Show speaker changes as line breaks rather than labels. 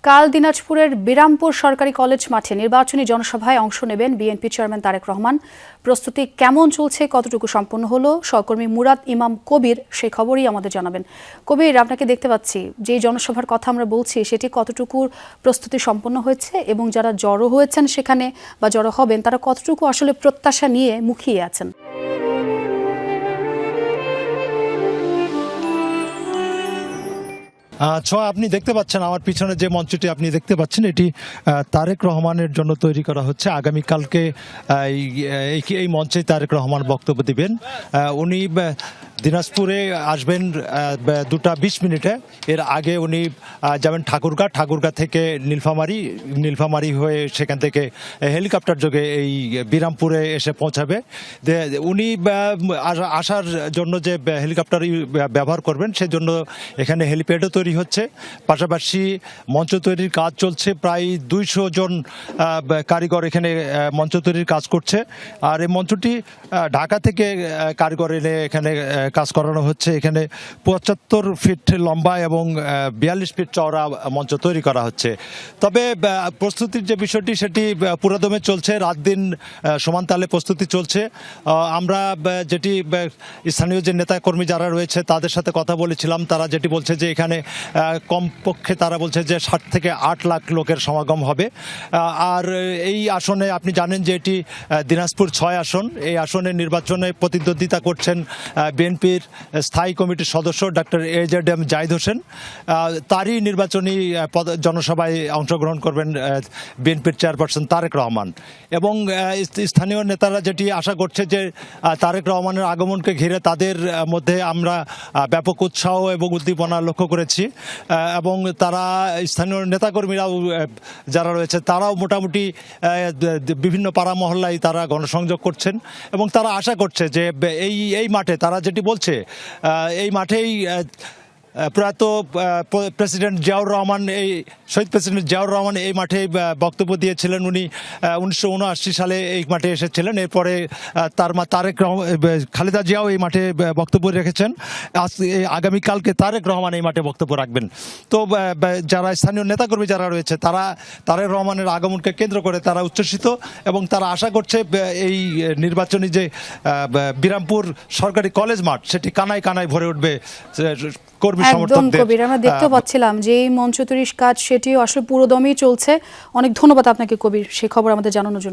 কাল দিনাজপুরের বিরামপুর সরকারি কলেজ মাঠে নির্বাচনী জনসভায় অংশ নেবেন বিএনপি চেয়ারম্যান তারেক রহমান। প্রস্তুতি কেমন চলছে, কতটুকু সম্পন্ন হলো, সহকর্মী মুরাদ ইমাম কবির সেই খবরই আমাদের জানাবেন। কবির, আপনাকে দেখতে পাচ্ছি, যে জনসভার কথা আমরা বলছি সেটি কতটুকু প্রস্তুতি সম্পন্ন হয়েছে এবং যারা জড়ো হয়েছেন সেখানে বা জড়ো হবেন তারা কতটুকু আসলে প্রত্যাশা নিয়ে মুখিয়ে আছেন?
আপনি দেখতে পাচ্ছেন আমার পিছনে যে মঞ্চটি আপনি দেখতে পাচ্ছেন, এটি তারেক রহমানের জন্য তৈরি করা হচ্ছে। আগামীকালকে এই মঞ্চে তারেক রহমান বক্তব্য দিবেন। উনি দিনাজপুরে আসবেন 2:20 এর আগে উনি যাবেন ঠাকুরগা থেকে নীলফামারী হয়ে সেখান থেকে হেলিকপ্টার যোগে এই বিরামপুরে এসে পৌঁছাবে। উনি আসার জন্য যে হেলিকপ্টার ব্যবহার করবেন সেজন্য এখানে হেলিপ্যাডও তৈরি হচ্ছে। পাশাপাশি মঞ্চ তৈরির কাজ চলছে। প্রায় 200 জন কারিগর এখানে মঞ্চ তৈরির কাজ করছে। আর এই মঞ্চটি ঢাকা থেকে কারিগর এনে এখানে কাজ করানো হচ্ছে। এখানে 75 ফিট লম্বা এবং 42 ফিট চওড়া মঞ্চ তৈরি করা হচ্ছে। তবে প্রস্তুতির যে বিষয়টি সেটি পুরোদমে চলছে, রাত দিন সমান তালে প্রস্তুতি চলছে। আমরা যেটি স্থানীয় যে নেতাকর্মী যারা রয়েছে তাদের সাথে কথা বলেছিলাম, তারা যেটি বলছে যে এখানে কমপক্ষে তারা বলছে যে 7 থেকে 8 লাখ লোকের সমাগম হবে। আর এই আসনে আপনি জানেন যে এটি দিনাজপুর 6 আসন। এই আসনে নির্বাচনে প্রতিদ্বন্দ্বিতা করছেন বিএনপির স্থায়ী কমিটির সদস্য ডক্টর AJM জাহিদ হোসেন। তারই নির্বাচনী জনসভায় অংশগ্রহণ করবেন বিএনপির চেয়ারপারসন তারেক রহমান। এবং স্থানীয় নেতারা যেটি আশা করছে যে তারেক রহমানের আগমনকে ঘিরে তাদের মধ্যে আমরা ব্যাপক উৎসাহ এবং উদ্দীপনা লক্ষ্য করেছি। এবং তারা স্থানীয় নেতাকর্মীরাও যারা রয়েছে তারাও মোটামুটি বিভিন্ন পাড়া মহল্লায় তারা গণসংযোগ করছেন এবং তারা আশা করছে যে এই মাঠে তারা যেটি বলছে এই মাঠেই প্রয়াত প্রেসিডেন্ট জিয়াউর রহমান, শহীদ প্রেসিডেন্ট জিয়াউর রহমান এই মাঠে বক্তব্য দিয়েছিলেন। উনি 1979 সালে এই মাঠে এসেছিলেন। এরপরে তার মা খালেদা জিয়াও এই মাঠে বক্তব্য রেখেছেন। আগামীকালকে তারেক রহমান এই মাঠে বক্তব্য রাখবেন। তো যারা স্থানীয় নেতাকর্মী যারা রয়েছে তারা তারেক রহমানের আগমনকে কেন্দ্র করে তারা উচ্ছ্বসিত এবং তারা আশা করছে এই নির্বাচনী যে বিরামপুর সরকারি কলেজ মাঠ সেটি কানায় কানায় ভরে উঠবে কর্মী সমর্থকদের।
কবির, আমরা দেখতে পাচ্ছিলাম যে এই মঞ্চ তৈরির কাজ সেটিও আসলে পুরোদমই চলছে। অনেক ধন্যবাদ আপনাকে কবির সেই খবর আমাদের জানানোর জন্য।